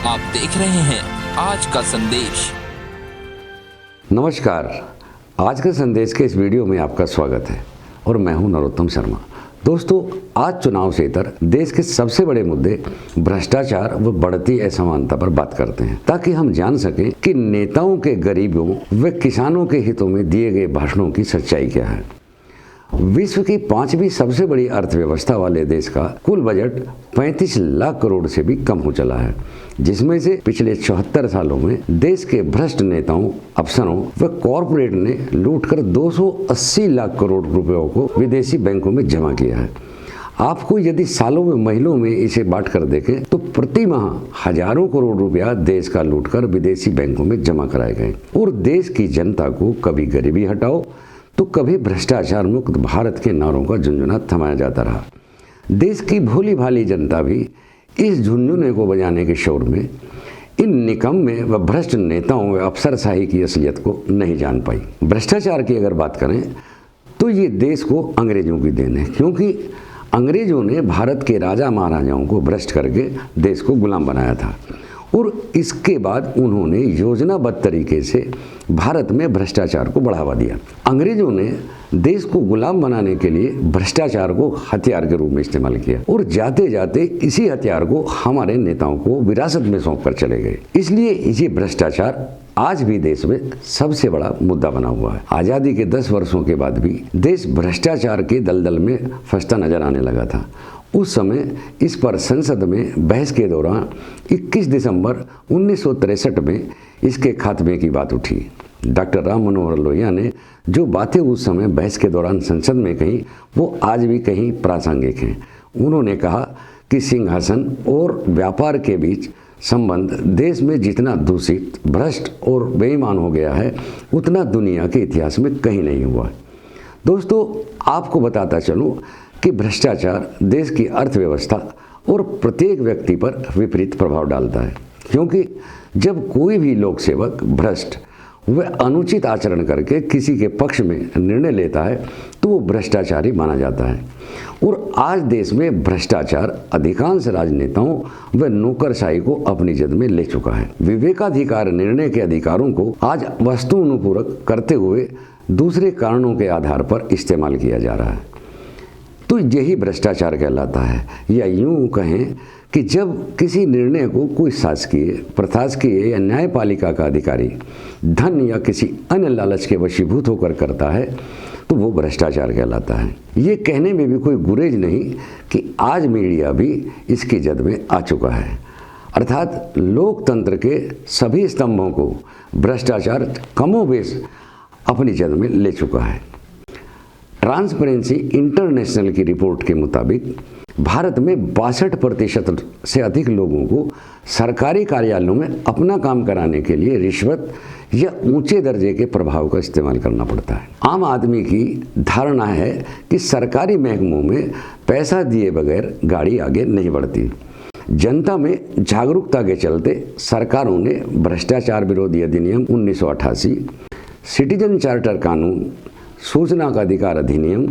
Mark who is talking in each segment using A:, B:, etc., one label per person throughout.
A: आप देख रहे हैं आज का संदेश।
B: नमस्कार, आज का संदेश के इस वीडियो में आपका स्वागत है और मैं हूं नरोत्तम शर्मा। दोस्तों, आज चुनाव से इतर देश के सबसे बड़े मुद्दे भ्रष्टाचार व बढ़ती असमानता पर बात करते हैं, ताकि हम जान सकें कि नेताओं के गरीबों व किसानों के हितों में दिए गए भाषणों की सच्चाई क्या है। विश्व की 5वीं सबसे बड़ी अर्थव्यवस्था वाले देश का कुल बजट 35 लाख करोड़ से भी कम हो चला है, जिसमें से पिछले 74 सालों में देश के भ्रष्ट नेताओं, अफसरों व कॉरपोरेट ने लूटकर 280 लाख करोड़ रुपयों को विदेशी बैंकों में जमा किया है। आपको यदि सालों में महीनों में इसे बांट कर देखें तो प्रति माह हजारों करोड़ रुपया देश का लूटकर विदेशी बैंकों में जमा कराए गए और देश की जनता को कभी गरीबी हटाओ तो कभी भ्रष्टाचार मुक्त भारत के नारों का झुनझुना थमाया जाता रहा। देश की भोली भाली जनता भी इस झुनझुने को बजाने के शोर में इन निकम्मे व भ्रष्ट नेताओं व अफसरशाही की असलियत को नहीं जान पाई। भ्रष्टाचार की अगर बात करें तो ये देश को अंग्रेजों की देन है, क्योंकि अंग्रेजों ने भारत के राजा महाराजाओं को भ्रष्ट करके देश को गुलाम बनाया था और इसके बाद उन्होंने योजनाबद्ध तरीके से भारत में भ्रष्टाचार को बढ़ावा दिया। अंग्रेजों ने देश को गुलाम बनाने के लिए भ्रष्टाचार को हथियार के रूप में इस्तेमाल किया और जाते जाते इसी हथियार को हमारे नेताओं को विरासत में सौंप कर चले गए। इसलिए ये भ्रष्टाचार आज भी देश में सबसे बड़ा मुद्दा बना हुआ है। आज़ादी के 10 वर्षों के बाद भी देश भ्रष्टाचार के दलदल में फंसता नजर आने लगा था। उस समय इस पर संसद में बहस के दौरान 21 दिसंबर 1963 में इसके खात्मे की बात उठी। डॉक्टर राम मनोहर लोहिया ने जो बातें उस समय बहस के दौरान संसद में कही वो आज भी कहीं प्रासंगिक हैं। उन्होंने कहा कि सिंहासन और व्यापार के बीच संबंध देश में जितना दूषित, भ्रष्ट और बेईमान हो गया है उतना दुनिया के इतिहास में कहीं नहीं हुआ। दोस्तों, आपको बताता चलूं कि भ्रष्टाचार देश की अर्थव्यवस्था और प्रत्येक व्यक्ति पर विपरीत प्रभाव डालता है, क्योंकि जब कोई भी लोक सेवक भ्रष्ट व अनुचित आचरण करके किसी के पक्ष में निर्णय लेता है तो वो भ्रष्टाचारी माना जाता है। और आज देश में भ्रष्टाचार अधिकांश राजनेताओं व नौकरशाही को अपनी जद में ले चुका है। विवेकाधिकार निर्णय के अधिकारों को आज वस्तु अनुपूरक करते हुए दूसरे कारणों के आधार पर इस्तेमाल किया जा रहा है, तो यही भ्रष्टाचार कहलाता है। या यूं कहें कि जब किसी निर्णय को कोई शासकीय, प्रशासकीय या न्यायपालिका का अधिकारी धन या किसी अन्य लालच के वशीभूत होकर करता है तो वो भ्रष्टाचार कहलाता है। ये कहने में भी कोई गुरेज नहीं कि आज मीडिया भी इसकी जद में आ चुका है, अर्थात लोकतंत्र के सभी स्तंभों को भ्रष्टाचार कमोबेश अपनी जद में ले चुका है। ट्रांसपेरेंसी इंटरनेशनल की रिपोर्ट के मुताबिक भारत में 62% से अधिक लोगों को सरकारी कार्यालयों में अपना काम कराने के लिए रिश्वत या ऊंचे दर्जे के प्रभाव का इस्तेमाल करना पड़ता है। आम आदमी की धारणा है कि सरकारी महकमों में पैसा दिए बगैर गाड़ी आगे नहीं बढ़ती। जनता में जागरूकता के चलते सरकारों ने भ्रष्टाचार विरोधी अधिनियम 1988, सिटीजन चार्टर कानून, सूचना का अधिकार अधिनियम,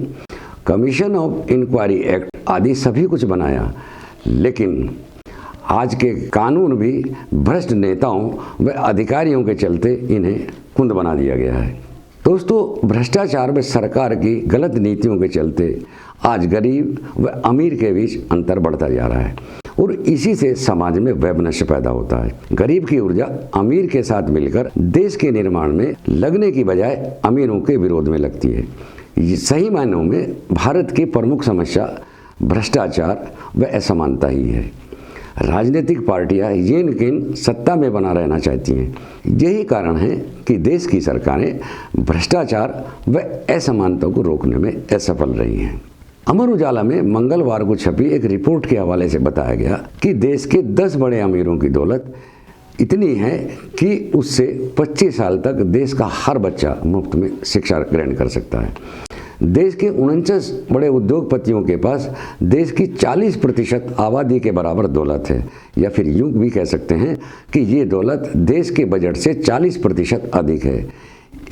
B: कमीशन ऑफ इंक्वायरी एक्ट आदि सभी कुछ बनाया, लेकिन आज के कानून भी भ्रष्ट नेताओं व अधिकारियों के चलते इन्हें कुंद बना दिया गया है। दोस्तों, भ्रष्टाचार में सरकार की गलत नीतियों के चलते आज गरीब व अमीर के बीच अंतर बढ़ता जा रहा है और इसी से समाज में वैमनस्य पैदा होता है। गरीब की ऊर्जा अमीर के साथ मिलकर देश के निर्माण में लगने की बजाय अमीरों के विरोध में लगती है। सही मायनों में भारत की प्रमुख समस्या भ्रष्टाचार व असमानता ही है। राजनीतिक पार्टियां येन केन सत्ता में बना रहना चाहती हैं। यही कारण है कि देश की सरकारें भ्रष्टाचार व असमानता को रोकने में असफल रही हैं। अमर उजाला में मंगलवार को छपी एक रिपोर्ट के हवाले से बताया गया कि देश के 10 बड़े अमीरों की दौलत इतनी है कि उससे 25 साल तक देश का हर बच्चा मुफ्त में शिक्षा ग्रहण कर सकता है। देश के 49 बड़े उद्योगपतियों के पास देश की 40% आबादी के बराबर दौलत है, या फिर यूं भी कह सकते हैं कि ये दौलत देश के बजट से 40% अधिक है।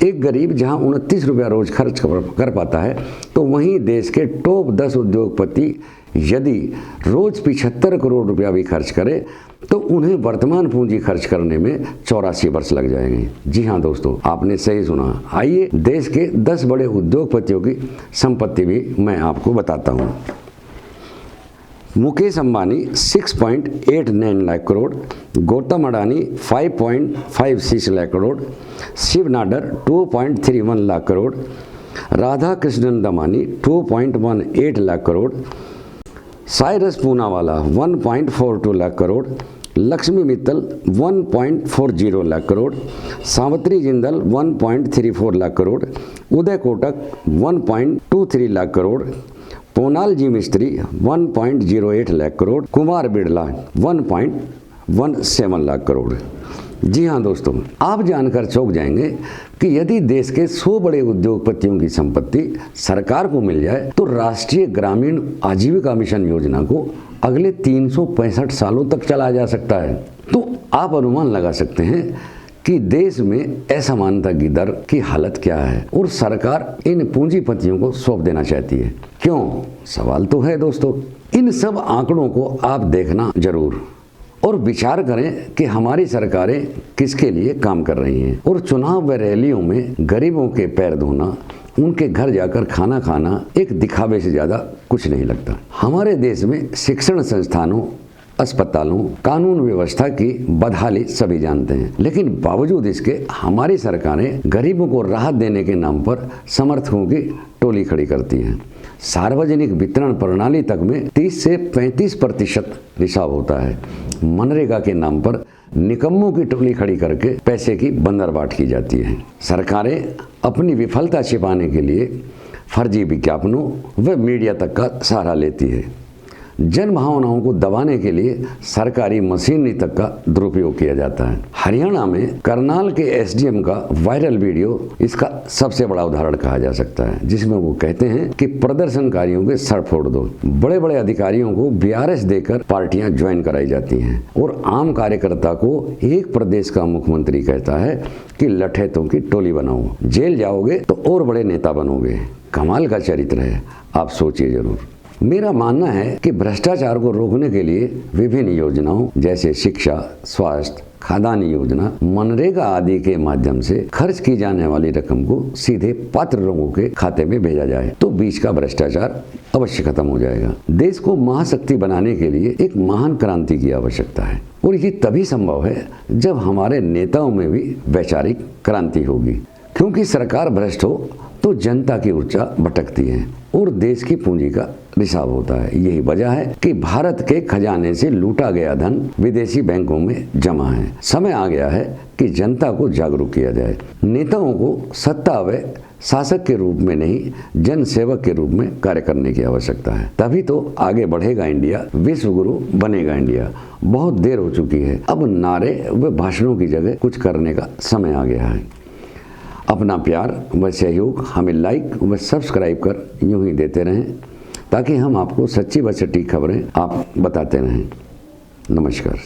B: एक गरीब जहां 29 रुपया रोज खर्च कर पाता है तो वहीं देश के टॉप 10 उद्योगपति यदि रोज 75 करोड़ रुपया भी खर्च करे तो उन्हें वर्तमान पूंजी खर्च करने में 84 वर्ष लग जाएंगे। जी हाँ दोस्तों, आपने सही सुना। आइए देश के 10 बड़े उद्योगपतियों की संपत्ति भी मैं आपको बताता हूँ। मुकेश अंबानी 6.89 लाख करोड़, गौतम अडानी 5.56 लाख करोड़, शिव नाडर 2.31 लाख करोड़, राधा कृष्णन दमानी 2.18 लाख करोड़, साइरस पूनावाला 1.42 लाख करोड़, लक्ष्मी मित्तल 1.40 लाख करोड़, सावित्री जिंदल 1.34 लाख करोड़, उदय कोटक 1.23 लाख करोड़, पोनाल जी मिस्त्री 1.08 लाख करोड़, कुमार बिड़ला 1.17 लाख करोड़। जी हाँ दोस्तों, आप जानकर चौंक जाएंगे कि यदि देश के 100 बड़े उद्योगपतियों की संपत्ति सरकार को मिल जाए तो राष्ट्रीय ग्रामीण आजीविका मिशन योजना को अगले 365 सालों तक चलाया जा सकता है। तो आप अनुमान लगा सकते हैं कि देश में असमानता की दर की हालत क्या है और सरकार इन पूंजीपतियों को सौंप देना चाहती है। क्यों? सवाल तो है दोस्तों। इन सब आंकड़ों को आप देखना जरूर और विचार करें कि हमारी सरकारें किसके लिए काम कर रही हैं। और चुनाव व रैलियों में गरीबों के पैर धोना, उनके घर जाकर खाना खाना एक दिखावे से ज़्यादा कुछ नहीं लगता। हमारे देश में शिक्षण संस्थानों, अस्पतालों, कानून व्यवस्था की बदहाली सभी जानते हैं, लेकिन बावजूद इसके हमारी सरकारें गरीबों को राहत देने के नाम पर समर्थकों की टोली खड़ी करती हैं। सार्वजनिक वितरण प्रणाली तक में 30 से 35% रिसाव होता है। मनरेगा के नाम पर निकम्मों की टोली खड़ी करके पैसे की बंदरबाट की जाती है। सरकारें अपनी विफलता छिपाने के लिए फर्जी विज्ञापनों व मीडिया तक का सहारा लेती है। जन भावनाओं को दबाने के लिए सरकारी मशीनरी तक का दुरुपयोग किया जाता है। हरियाणा में करनाल के एसडीएम का वायरल वीडियो इसका सबसे बड़ा उदाहरण कहा जा सकता है, जिसमें वो कहते हैं कि प्रदर्शनकारियों के सर फोड़ दो। बड़े बड़े अधिकारियों को बीआरएस देकर पार्टियां ज्वाइन कराई जाती हैं और आम कार्यकर्ता को एक प्रदेश का मुख्यमंत्री कहता है कि लठैतों की टोली बनाओ, जेल जाओगे तो और बड़े नेता बनोगे। कमाल का चरित्र है, आप सोचिए जरूर। मेरा मानना है कि भ्रष्टाचार को रोकने के लिए विभिन्न योजनाओं जैसे शिक्षा, स्वास्थ्य, खाद्यान्न योजना, मनरेगा आदि के माध्यम से खर्च की जाने वाली रकम को सीधे पात्र लोगों के खाते में भेजा जाए तो बीच का भ्रष्टाचार अवश्य खत्म हो जाएगा। देश को महाशक्ति बनाने के लिए एक महान क्रांति की आवश्यकता है और ये तभी संभव है जब हमारे नेताओं में भी वैचारिक क्रांति होगी। क्योंकि सरकार भ्रष्ट हो तो जनता की ऊर्जा भटकती है और देश की पूंजी का रिसाव होता है। यही वजह है कि भारत के खजाने से लूटा गया धन विदेशी बैंकों में जमा है। समय आ गया है कि जनता को जागरूक किया जाए। नेताओं को सत्ता व शासक के रूप में नहीं, जन सेवक के रूप में कार्य करने की आवश्यकता है। तभी तो आगे बढ़ेगा इंडिया, विश्व गुरु बनेगा इंडिया। बहुत देर हो चुकी है, अब नारे व भाषणों की जगह कुछ करने का समय आ गया है। अपना प्यार व सहयोग हमें लाइक व सब्सक्राइब कर यूं ही देते रहें ताकि हम आपको सच्ची व सटीक खबरें आप बताते रहें। नमस्कार।